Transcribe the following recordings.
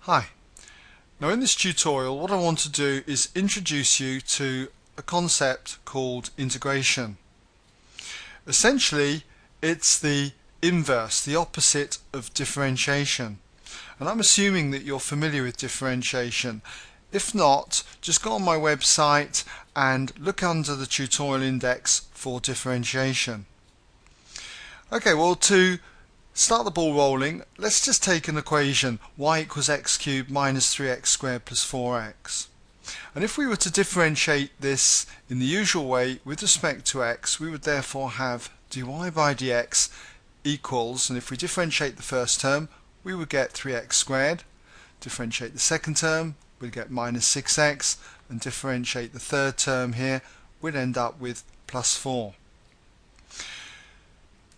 Hi. Now in this tutorial what I want to do is introduce you to a concept called integration. Essentially it's the inverse, the opposite of differentiation. And I'm assuming that you're familiar with differentiation. If not, just go on my website and look under the tutorial index for differentiation. Okay, well, to start the ball rolling, let's just take an equation, y equals x cubed minus 3x squared plus 4x. And if we were to differentiate this in the usual way with respect to x, we would therefore have dy by dx equals, and if we differentiate the first term, we would get 3x squared. Differentiate the second term, we'd get minus 6x, and differentiate the third term here, we'd end up with plus 4.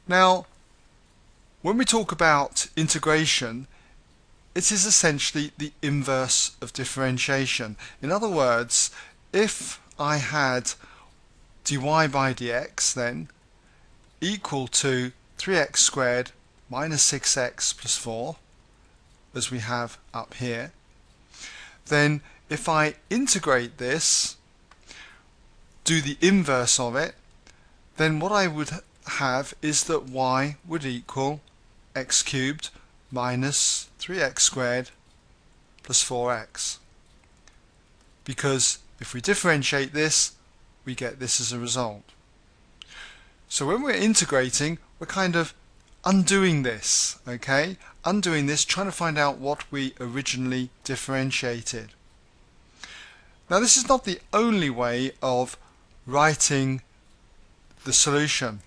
Now, when we talk about integration, it is essentially the inverse of differentiation. In other words, if I had dy by dx then equal to 3x squared minus 6x plus 4, as we have up here, then if I integrate this, do the inverse of it, then what I would have is that y would equal x cubed minus 3x squared plus 4x. Because if we differentiate this, we get this as a result. So when we're integrating, we're kind of undoing this, okay? Undoing this, trying to find out what we originally differentiated. Now this is not the only way of writing the solution.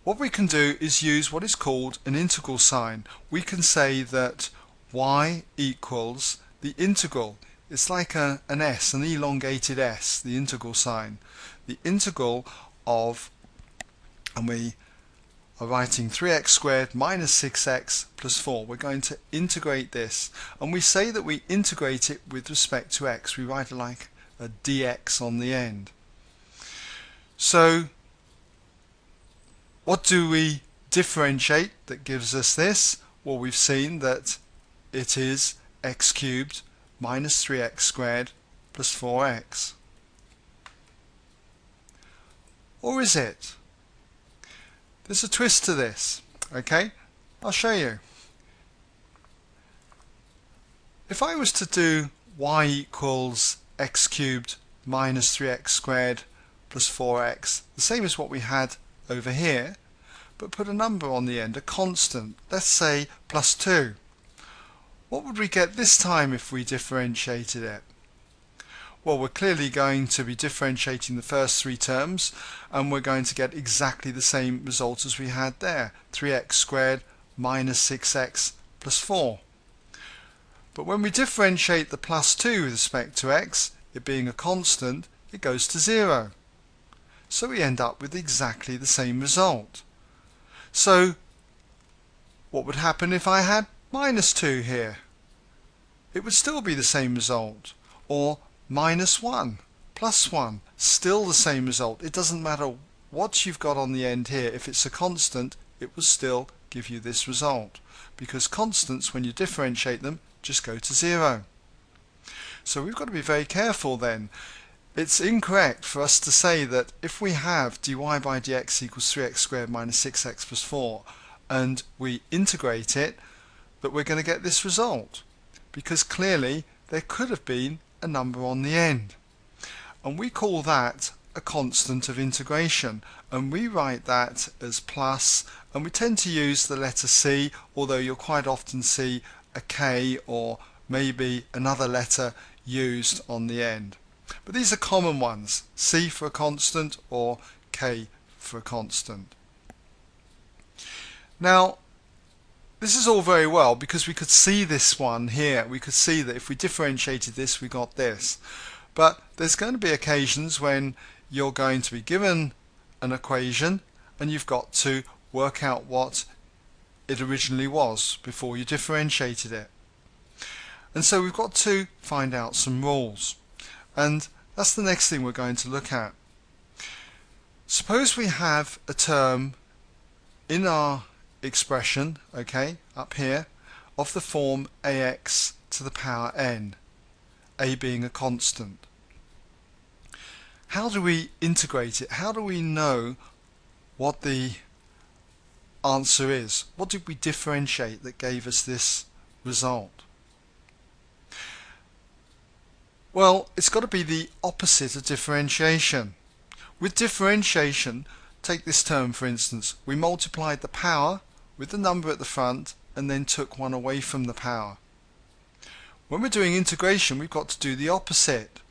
What we can do is use what is called an integral sign. We can say that y equals the integral. It's like an s, an elongated s, the integral sign. The integral of, and we are writing 3x squared minus 6x plus 4. We're going to integrate this, and we say that we integrate it with respect to x. We write it like a dx on the end. So what do we differentiate that gives us this? Well, we've seen that it is x cubed minus 3x squared plus 4x. Or is it? There's a twist to this, okay? I'll show you. If I was to do y equals x cubed minus 3x squared plus 4x, the same as what we had over here, but put a number on the end, a constant, let's say plus 2. What would we get this time if we differentiated it? Well, we're clearly going to be differentiating the first three terms, and we're going to get exactly the same result as we had there, 3x squared minus 6x plus 4. But when we differentiate the plus 2 with respect to x, it being a constant, it goes to 0. So we end up with exactly the same result. So what would happen if I had minus 2 here? It would still be the same result. Or minus 1, plus 1, still the same result. It doesn't matter what you've got on the end here. If it's a constant, it will still give you this result. Because constants, when you differentiate them, just go to 0. So we've got to be very careful then. It's incorrect for us to say that if we have dy by dx equals 3x squared minus 6x plus 4 and we integrate it, that we're going to get this result. Because clearly there could have been a number on the end. And we call that a constant of integration. And we write that as plus, and we tend to use the letter c, although you'll quite often see a k or maybe another letter used on the end. But these are common ones, c for a constant or k for a constant. Now, this is all very well because we could see this one here. We could see that if we differentiated this, we got this. But there's going to be occasions when you're going to be given an equation and you've got to work out what it originally was before you differentiated it. And so we've got to find out some rules. And that's the next thing we're going to look at. Suppose we have a term in our expression, okay, up here, of the form ax to the power n, a being a constant. How do we integrate it? How do we know what the answer is? What did we differentiate that gave us this result? Well, it's got to be the opposite of differentiation. With differentiation, take this term for instance, we multiplied the power with the number at the front and then took one away from the power. When we're doing integration, we've got to do the opposite.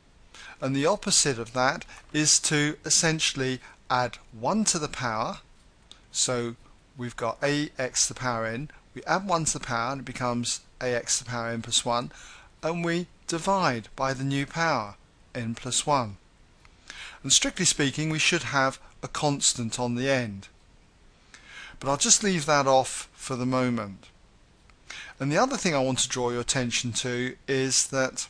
And the opposite of that is to essentially add 1 to the power. So we've got ax to the power n. We add 1 to the power and it becomes ax to the power n plus 1. And we divide by the new power, n plus 1. And strictly speaking, we should have a constant on the end. But I'll just leave that off for the moment. And the other thing I want to draw your attention to is that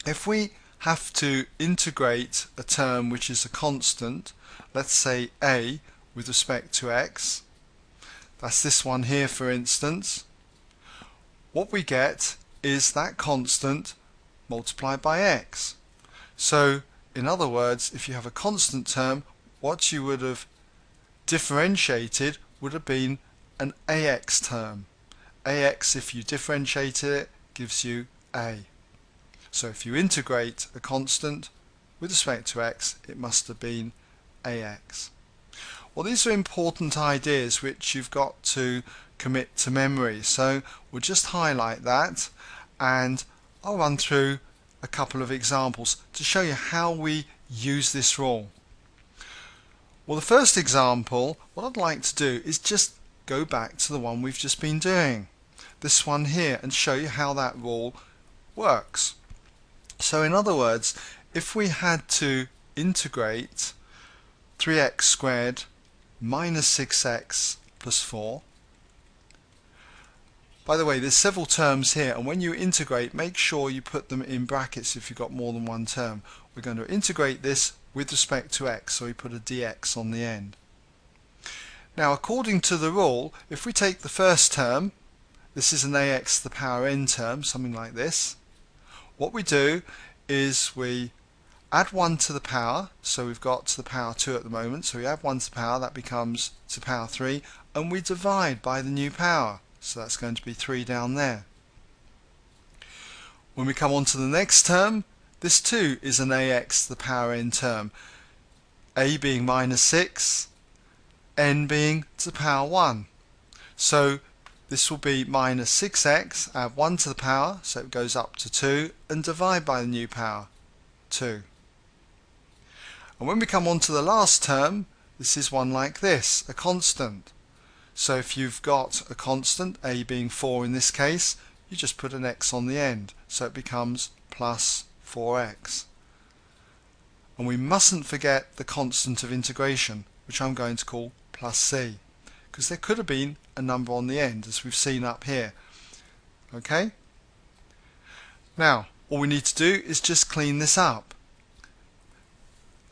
if we have to integrate a term which is a constant, let's say a with respect to x, that's this one here for instance, what we get is that constant multiplied by x. So in other words, if you have a constant term, what you would have differentiated would have been an ax term. Ax, if you differentiated it, gives you a. So if you integrate a constant with respect to x, it must have been ax. Well, these are important ideas which you've got to commit to memory. So we'll just highlight that and I'll run through a couple of examples to show you how we use this rule. Well, the first example, what I'd like to do is just go back to the one we've just been doing, this one here, and show you how that rule works. So in other words, if we had to integrate 3x squared minus 6x plus 4, by the way, there's several terms here, and when you integrate, make sure you put them in brackets if you've got more than one term. We're going to integrate this with respect to x, so we put a dx on the end. Now, according to the rule, if we take the first term, this is an ax to the power n term, something like this. What we do is we add 1 to the power, so we've got to the power 2 at the moment, so we add 1 to the power, that becomes to the power 3, and we divide by the new power. So that's going to be 3 down there. When we come on to the next term, this too is an ax to the power n term. A being minus 6, n being to the power 1. So this will be minus 6x, add 1 to the power, so it goes up to 2, and divide by the new power, 2. And when we come on to the last term, this is one like this, a constant. So if you've got a constant, a being 4 in this case, you just put an x on the end, so it becomes plus 4x. And we mustn't forget the constant of integration, which I'm going to call plus c, because there could have been a number on the end, as we've seen up here. Okay? Now, all we need to do is just clean this up.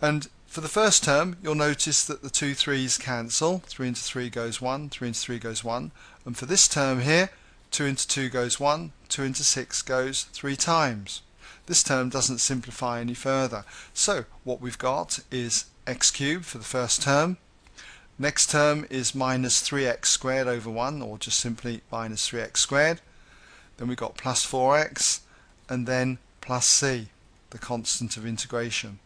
And for the first term, you'll notice that the 2 3's cancel. 3 into 3 goes 1, 3 into 3 goes 1. And for this term here, 2 into 2 goes 1, 2 into 6 goes 3 times. This term doesn't simplify any further. So what we've got is x cubed for the first term. Next term is minus 3x squared over 1, or just simply minus 3x squared. Then we've got plus 4x, and then plus c, the constant of integration.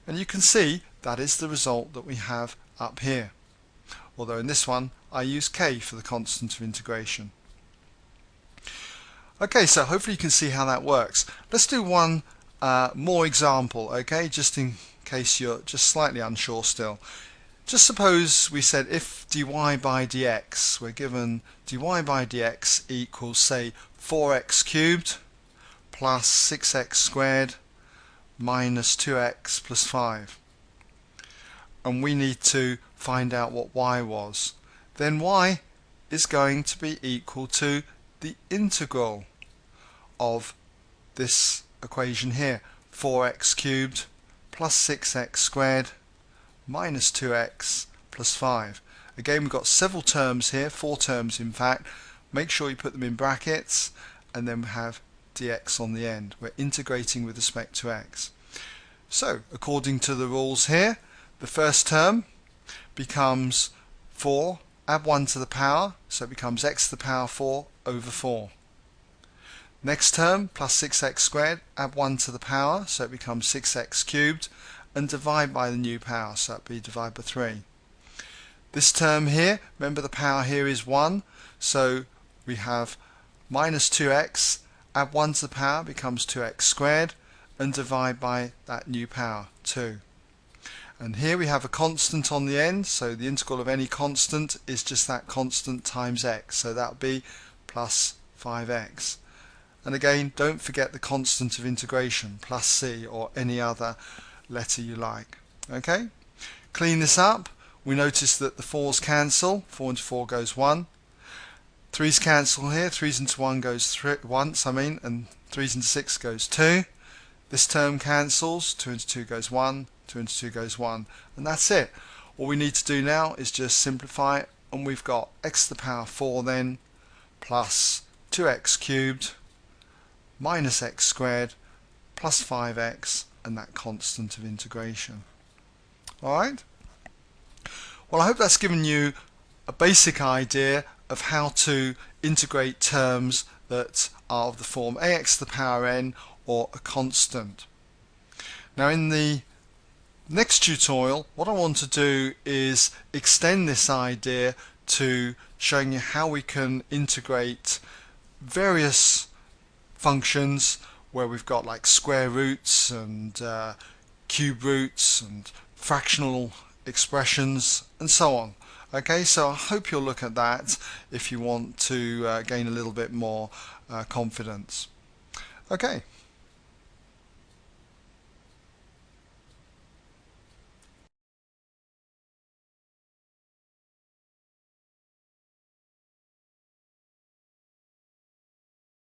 And you can see that is the result that we have up here. Although in this one I use k for the constant of integration. Okay, so hopefully you can see how that works. Let's do one more example, okay, just in case you're just slightly unsure still. Just suppose we said if dy by dx, we're given dy by dx equals, say, 4x cubed plus 6x squared minus 2x plus 5. And we need to find out what y was. Then y is going to be equal to the integral of this equation here, 4x cubed plus 6x squared minus 2x plus 5. Again, we've got several terms here, 4 terms in fact. make sure you put them in brackets, and then we have dx on the end. We're integrating with respect to x. So according to the rules here, the first term becomes 4, add 1 to the power, so it becomes x to the power 4 over 4. Next term, plus 6x squared, add 1 to the power, so it becomes 6x cubed, and divide by the new power, so that would be divided by 3. This term here, remember the power here is 1, so we have minus 2x, add 1 to the power, becomes 2x squared, and divide by that new power, 2. And here we have a constant on the end, so the integral of any constant is just that constant times x, so that would be plus 5x. And again, don't forget the constant of integration, plus c, or any other letter you like. Okay? Clean this up. We notice that the 4's cancel. 4 into 4 goes 1. 3's cancel here. 3's into 1 goes once, and 3's into 6 goes 2. This term cancels. 2 into 2 goes 1. 2 into 2 goes 1. And that's it. All we need to do now is just simplify it, and we've got x to the power 4 then, plus 2x cubed, minus x squared, plus 5x, and that constant of integration. Alright? Well, I hope that's given you a basic idea of how to integrate terms that are of the form ax to the power n or a constant. Now in the next tutorial, what I want to do is extend this idea to showing you how we can integrate various functions where we've got like square roots and cube roots and fractional expressions and so on. Okay, so I hope you'll look at that if you want to gain a little bit more confidence. Okay.